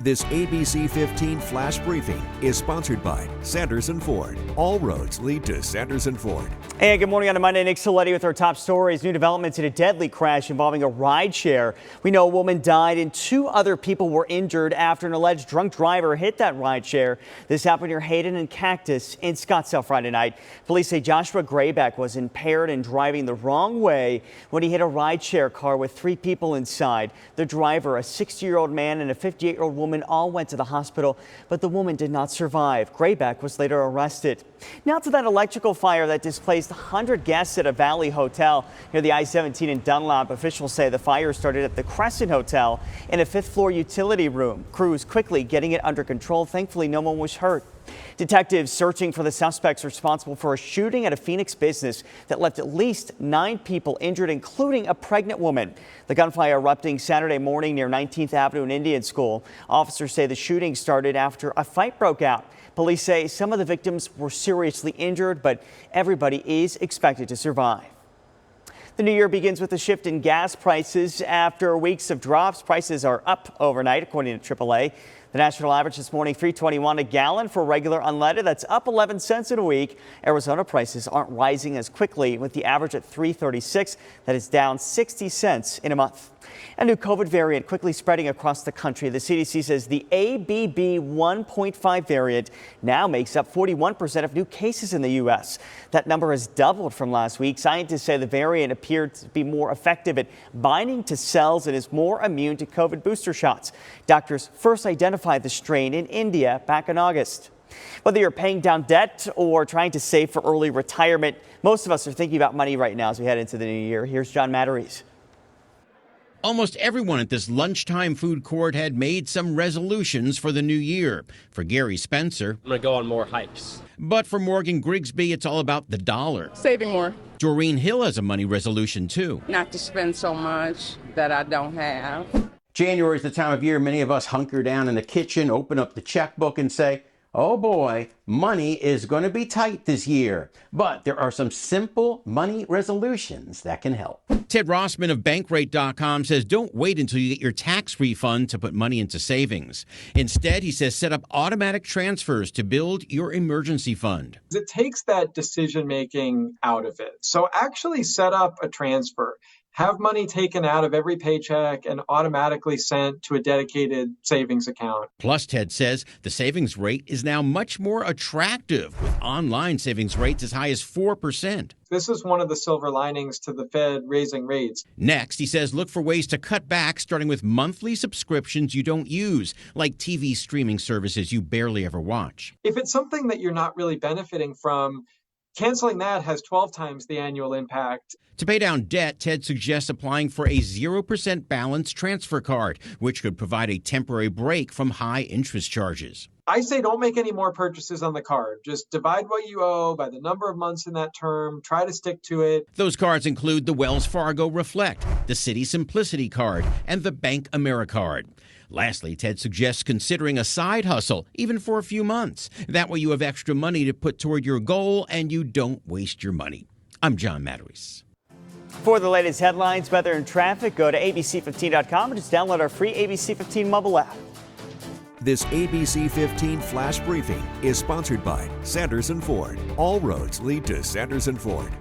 This ABC15 flash briefing is sponsored by Sanderson Ford. All roads lead to Sanderson Ford. Hey, good morning on a Monday. Nick Soletti with our top stories. New developments in a deadly crash involving a rideshare. We know a woman died and 2 other people were injured after an alleged drunk driver hit that rideshare. This happened near Hayden and Cactus in Scottsdale Friday night. Police say Joshua Grayback was impaired and driving the wrong way when he hit a rideshare car with 3 people inside. The driver, a 60-year-old man and a 58-year-old woman, all went to the hospital, but the woman did not survive. Grayback was later arrested. Now to that electrical fire that displaced 100 guests at a Valley hotel near the I-17 in Dunlop. Officials say the fire started at the Crescent Hotel in a 5th-floor utility room. Crews quickly getting it under control. Thankfully, no one was hurt. Detectives searching for the suspects responsible for a shooting at a Phoenix business that left at least 9 people injured, including a pregnant woman. The gunfire erupting Saturday morning near 19th Avenue and Indian School. Officers say the shooting started after a fight broke out. Police say some of the victims were seriously injured, but everybody is expected to survive. The new year begins with a shift in gas prices. After weeks of drops, prices are up overnight, according to AAA. The national average this morning, $3.21 a gallon for regular unleaded. That's up 11 cents in a week. Arizona prices aren't rising as quickly, with the average at $3.36. That is down 60 cents in a month. A new COVID variant quickly spreading across the country. The CDC says the ABB1.5 variant now makes up 41% of new cases in the U.S. That number has doubled from last week. Scientists say the variant appeared to be more effective at binding to cells and is more immune to COVID booster shots. Doctors first identified the strain in India back in August. Whether you're paying down debt or trying to save for early retirement, most of us are thinking about money right now as we head into the new year. Here's John Matteries. Almost everyone at this lunchtime food court had made some resolutions for the new year. For Gary Spencer, I'm going to go on more hikes. But for Morgan Grigsby, it's all about the dollar. Saving more. Doreen Hill has a money resolution, too. Not to spend so much that I don't have. January is the time of year many of us hunker down in the kitchen, open up the checkbook and say, oh boy, money is going to be tight this year. But there are some simple money resolutions that can help. Ted Rossman of Bankrate.com says don't wait until you get your tax refund to put money into savings. Instead, he says set up automatic transfers to build your emergency fund. It takes that decision making out of it. So actually set up a transfer. Have money taken out of every paycheck and automatically sent to a dedicated savings account. Plus, Ted says the savings rate is now much more attractive, with online savings rates as high as 4%. This is one of the silver linings to the Fed raising rates. Next, he says look for ways to cut back, starting with monthly subscriptions you don't use, like TV streaming services you barely ever watch. If it's something that you're not really benefiting from, canceling that has 12 times the annual impact. To pay down debt, Ted suggests applying for a 0% balance transfer card, which could provide a temporary break from high interest charges. I say don't make any more purchases on the card. Just divide what you owe by the number of months in that term. Try to stick to it. Those cards include the Wells Fargo Reflect, the Citi Simplicity Card, and the Bank AmeriCard. Lastly, Ted suggests considering a side hustle, even for a few months. That way you have extra money to put toward your goal and you don't waste your money. I'm John Matteries. For the latest headlines, weather, and traffic, go to ABC15.com and just download our free ABC15 mobile app. This ABC15 flash briefing is sponsored by Sanderson Ford. All roads lead to Sanderson Ford.